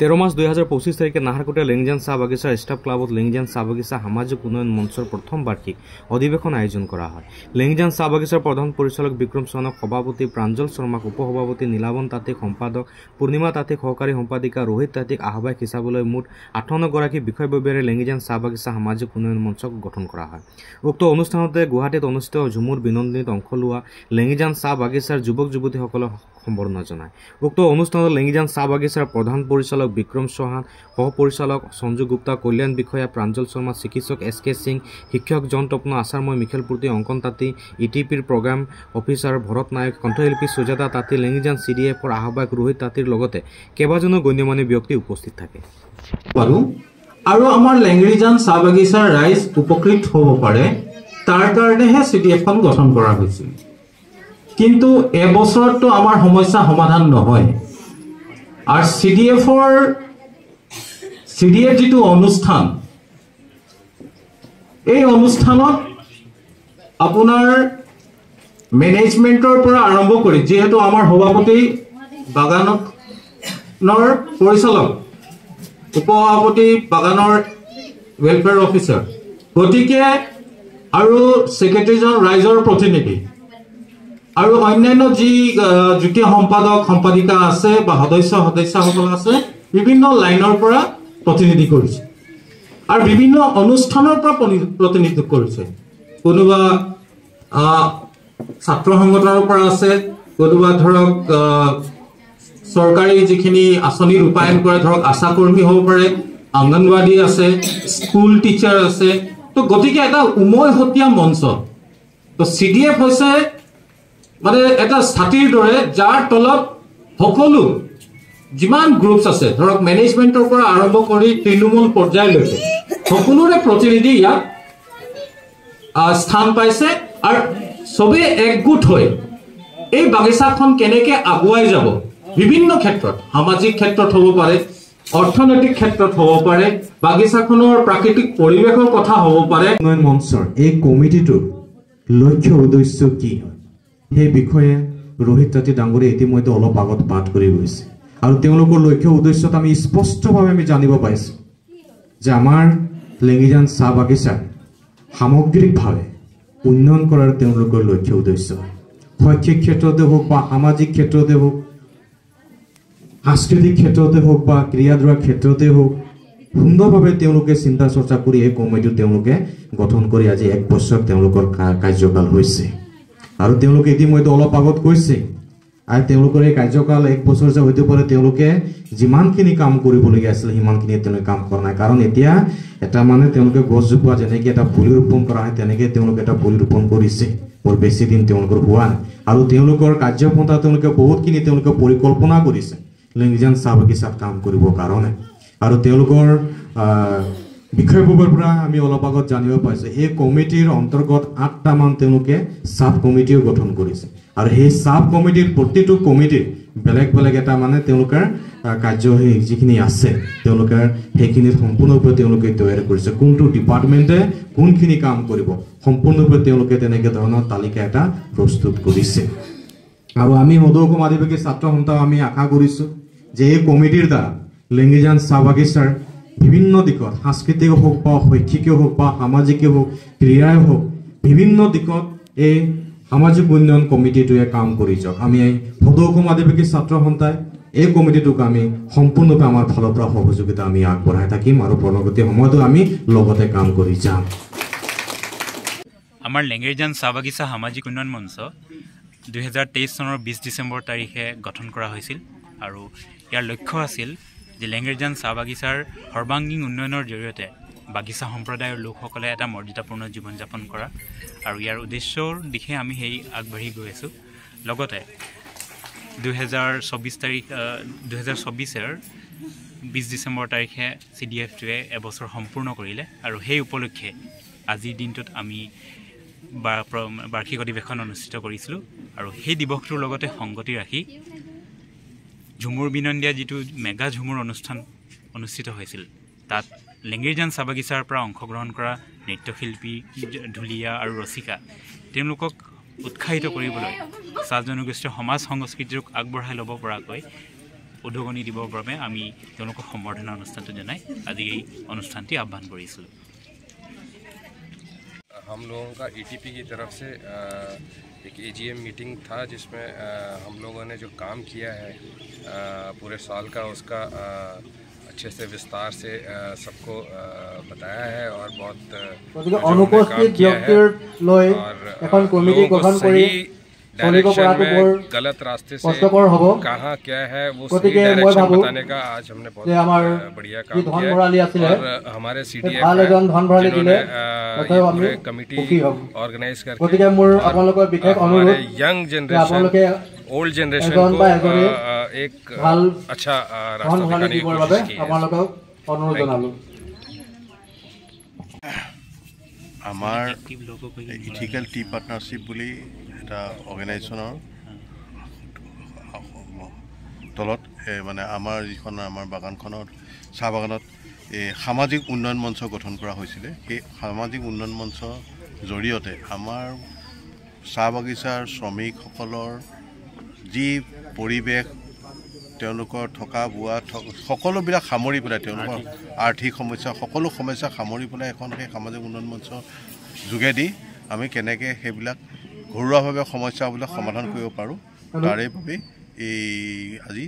13 March 2025 তাৰিখে নাহাৰকটীয়া লেংজান চাহ বাগিচাৰ ষ্টাফ ক্লাবত লেংজান চাহ বাগিচা সামাজিক উন্নয়ন মঞ্চৰ প্ৰথম বাৰ্ষিক অধিৱেশন আয়োজন কৰা হয়। লেংজান চাহ বাগিচাৰ প্ৰধান পৰিচালক বিক্ৰম চৌহানক সভাপতি, প্ৰাঞ্জল শৰ্মাক উপসভাপতি, নীলাবন তাঁতিক সম্পাদক, পূৰ্ণিমা তাঁতিক সহকাৰী সম্পাদিকা, ৰোহিত তাঁতিক আহ্বায়ক হিচাপলৈ মুঠ 58 গৰাকী বিষয়ববীয়াৰে লেংজান চাহ বাগিচা সামাজিক উন্নয়ন মঞ্চক গঠন কৰা হয়। উক্ত অনুষ্ঠানতে গুৱাহাটীত অনুষ্ঠিত ঝুমুৰ বিনন্দনীত অংশ লোৱা লেংজান চাহ বাগিচাৰ যুৱক যুৱতীসকলক সম্বৰ্ধনা জনায়। উক্ত অনুষ্ঠানত লেংজান চাহ বাগিচাৰ প্ৰধান পৰিচালক বিক্ৰম চৌহান, সহ পৰিচালক সঞ্জু গুপ্তা, কল্যাণ বিষয়া প্ৰাঞ্জল শৰ্মা, চিকিৎসক SK সিং, শিক্ষক জন তপন, আচাৰ্য মিখেলপূৰ্তি, অংকন তাঁতী, ETPৰ প্ৰগ্ৰাম অফিচাৰ ভৰত নায়ক, কণ্ঠশিল্পী সুজাতা তাঁতী, লেংজান CDFৰ আহ্বায়ক ৰোহিত তাঁতীৰ লগতে কেইবাজনো গণ্যমান্য ব্যক্তি উপস্থিত থাকে। আৰু আমাৰ লেংজান চাহ বাগিচাৰ ৰাইজ উপকৃত হ'ব পাৰে তাৰ কাৰণেহে CDFখন গঠন কৰা হৈছিল। কিন্তু এবছৰতো আমাৰ সমস্যা সমাধান নহয়। আৰু CDF যিটো অনুষ্ঠান, এই অনুষ্ঠানত আপোনাৰ মেনেজমেণ্টৰ পৰা আৰম্ভ কৰি, যিহেতু আমাৰ সভাপতি বাগানৰ পৰিচালক, উপসভাপতি বাগানৰ ৱেলফেয়াৰ অফিচাৰ, গতিকে আৰু ছেক্ৰেটাৰীজন ৰাইজৰ প্ৰতিনিধি আৰু অন্যান্য যি যুটীয়া সম্পাদক সম্পাদিকা আছে বা সদস্যসকল আছে, বিভিন্ন লাইনৰ পৰা প্ৰতিনিধি কৰিছে আৰু বিভিন্ন অনুষ্ঠানৰ পৰা প্ৰতিনিধিত্ব কৰিছে। কোনোবা ছাত্ৰ সংগঠনৰ পৰা আছে, কোনোবা ধৰক চৰকাৰী যিখিনি আঁচনি ৰূপায়ণ কৰে, ধৰক আশা কৰ্মী হ'ব পাৰে, অংগনবাড়ী আছে, স্কুল টিচাৰ আছে। তো গতিকে এটা উমৈহতীয়া মঞ্চ। তো CDF হৈছে মানে এটা ছাতিৰ দৰে, যাৰ তলত সকলো যিমান গ্ৰুপছ আছে, ধৰক মেনেজমেণ্টৰ পৰা আৰম্ভ কৰি তৃণমূল পৰ্যায়লৈকে সকলোৰে প্ৰতিনিধি ইয়াত স্থান পাইছে আৰু চবেই একগোট হৈ এই বাগিচাখন কেনেকৈ আগুৱাই যাব, বিভিন্ন ক্ষেত্ৰত, সামাজিক ক্ষেত্ৰত হ'ব পাৰে, অৰ্থনৈতিক ক্ষেত্ৰত হ'ব পাৰে, বাগিচাখনৰ প্ৰাকৃতিক পৰিৱেশৰ কথা হ'ব পাৰে। উন্নয়ন মঞ্চৰ এই কমিটিটোৰ লক্ষ্য উদ্দেশ্য কি হয় সেই বিষয়ে ৰোহিত তাঁতী ডাঙৰীয়ে ইতিমধ্যে অলপ আগত পাঠ কৰি গৈছে। আৰু তেওঁলোকৰ লক্ষ্য উদ্দেশ্যত আমি স্পষ্টভাৱে আমি জানিব পাৰিছোঁ যে আমাৰ লেংজান চাহ বাগিচাৰ সামগ্ৰিকভাৱে উন্নয়ন কৰাৰ তেওঁলোকৰ লক্ষ্য উদ্দেশ্য। শৈক্ষিক ক্ষেত্ৰতে হওক বা সামাজিক ক্ষেত্ৰতে হওক, সাংস্কৃতিক ক্ষেত্ৰতে হওক বা ক্ৰীড়াৰ ক্ষেত্ৰতে হওক, সুন্দৰভাৱে তেওঁলোকে চিন্তা চৰ্চা কৰি এই কমিটি তেওঁলোকে গঠন কৰি আজি 1 বছৰ তেওঁলোকৰ কাৰ্যকাল হৈছে। আৰু তেওঁলোকে ইতিমধ্যে অলপ আগত কৈছে, আৰু তেওঁলোকৰ এই কাৰ্যকাল 1 বছৰ যে হয়তো পাৰে তেওঁলোকে যিমানখিনি কাম কৰিবলগীয়া আছিল সিমানখিনি তেওঁলোকে কাম কৰা নাই। কাৰণ এতিয়া এটা মানে তেওঁলোকে গছজোপা যেনেকৈ এটা পুলি ৰোপণ কৰা হয় তেনেকৈ তেওঁলোকে এটা পুলি ৰোপণ কৰিছে। বৰ বেছি দিন তেওঁলোকৰ হোৱা নাই। আৰু তেওঁলোকৰ কাৰ্যপন্থা তেওঁলোকে বহুতখিনি তেওঁলোকে পৰিকল্পনা কৰিছে লেংজান চাহ বাগিচাত কাম কৰিবৰ কাৰণে। আৰু তেওঁলোকৰ বিষয়ববীয়াৰ পৰা আমি অলপ আগত জানিব পাৰিছোঁ এই কমিটিৰ অন্তৰ্গত 8টামান তেওঁলোকে চাব কমিটিও গঠন কৰিছে। আৰু সেই চাব কমিটিৰ প্ৰতিটো কমিটিৰ বেলেগ বেলেগ এটা মানে তেওঁলোকৰ কাৰ্য যিখিনি আছে তেওঁলোকে সেইখিনিত সম্পূৰ্ণৰূপে তেওঁলোকে তৈয়াৰ কৰিছে। কোনটো ডিপাৰ্টমেণ্টে কোনখিনি কাম কৰিব সম্পূৰ্ণৰূপে তেওঁলোকে তেনেকৈ ধৰণৰ তালিকা এটা প্ৰস্তুত কৰিছে। আৰু আমি সদৌ অসম আদিবাসী ছাত্ৰ সন্থা আমি আশা কৰিছোঁ যে এই কমিটিৰ দ্বাৰা লেংজান চাহ বাগিচাৰ বিভিন্ন দিশত, সাংস্কৃতিক হোক বা শৈক্ষিকে হোক বা সামাজিকে হোক, ক্ৰীড়াই হোক, বিভিন্ন দিশত এই সামাজিক উন্নয়ন কমিটিটোৱে কাম কৰি যাওক। আমি সদৌ অসম আদিবাসী ছাত্ৰ সন্থাই এই কমিটিটোক আমি সম্পূৰ্ণৰূপে আমাৰ ফালৰ পৰা সহযোগিতা আমি আগবঢ়াই থাকিম আৰু পৰৱৰ্তী সময়তো আমি লগতে কাম কৰি যাম। আমাৰ লেংজান চাহ বাগিচা সামাজিক উন্নয়ন মঞ্চ 2023 চনৰ 20 ডিচেম্বৰ তাৰিখে গঠন কৰা হৈছিল। আৰু ইয়াৰ লক্ষ্য আছিল যে লেংজান চাহ বাগিচাৰ সৰ্বাংগীন উন্নয়নৰ জৰিয়তে বাগিচা সম্প্ৰদায়ৰ লোকসকলে এটা মৰ্যাদাপূৰ্ণ জীৱন যাপন কৰা। আৰু ইয়াৰ উদ্দেশ্যৰ দিশে আমি সেই আগবাঢ়ি গৈ আছোঁ। লগতে 2024 20 ডিচেম্বৰ তাৰিখে CDFটোৱে এবছৰ সম্পূৰ্ণ কৰিলে। আৰু সেই উপলক্ষে আজিৰ দিনটোত আমি বাৰ্ষিক অধিৱেশন অনুষ্ঠিত কৰিছিলোঁ। আৰু সেই দিৱসটোৰ লগতে সংগতি ৰাখি ঝুমুৰ বিনন্দীয়া যিটো মেগা ঝুমুৰ অনুষ্ঠান অনুষ্ঠিত হৈছিল, তাত লেংজান চাহ বাগিচাৰ পৰা অংশগ্ৰহণ কৰা নৃত্যশিল্পী, ঢুলীয়া আৰু ৰচিকা তেওঁলোকক উৎসাহিত কৰিবলৈ চাহ জনগোষ্ঠীয় সমাজ সংস্কৃতিক আগবঢ়াই ল'ব পৰাকৈ উদগনি দিবৰ বাবে আমি তেওঁলোকক সম্বৰ্ধনা অনুষ্ঠানটো জনাই আজি এই অনুষ্ঠানটি আহ্বান কৰিছিলোঁ। हम लोगों का ETP की तरफ से एक AGM मीटिंग था जिसमें हम लोगों ने जो काम किया है पूरे साल का उसका अच्छे से विस्तार से सबको बताया है और बहुत अनुपस्थित व्यक्तिर लय এখন কমিটি গঠন কৰি डायरेक्शन में गलत रास्ते से कहाँ क्या है वो सही डायरेक्शन बताने का आज हमने बहुत बढ़िया काम किया और हमारे CDF पूरे कमिटी ऑर्गेनाइज करके हमारे यंग जनरेशन ओल्ड जनरेशन को एक अच्छा रास्ता दिखाने की कोशिश की है। আমাৰ ইথিকেল টি পাৰ্টনাৰশ্বিপ বুলি এটা অৰ্গেনাইজেশ্যনৰ তলত মানে আমাৰ যিখন আমাৰ বাগানখনত চাহ বাগানত এই সামাজিক উন্নয়ন মঞ্চ গঠন কৰা হৈছিলে। সেই সামাজিক উন্নয়ন মঞ্চৰ জৰিয়তে আমাৰ চাহ বাগিচাৰ শ্ৰমিকসকলৰ যি পৰিৱেশ তেওঁলোকৰ থকা বোৱা সকলোবিলাক সামৰি পেলাই তেওঁলোকৰ আৰ্থিক সমস্যা সকলো সমস্যা সামৰি পেলাই এখন সেই সামাজিক উন্নয়ন মঞ্চ যোগেদি আমি কেনেকৈ সেইবিলাক ঘৰুৱাভাৱে সমস্যাবিলাক সমাধান কৰিব পাৰোঁ তাৰে বাবে এই আজি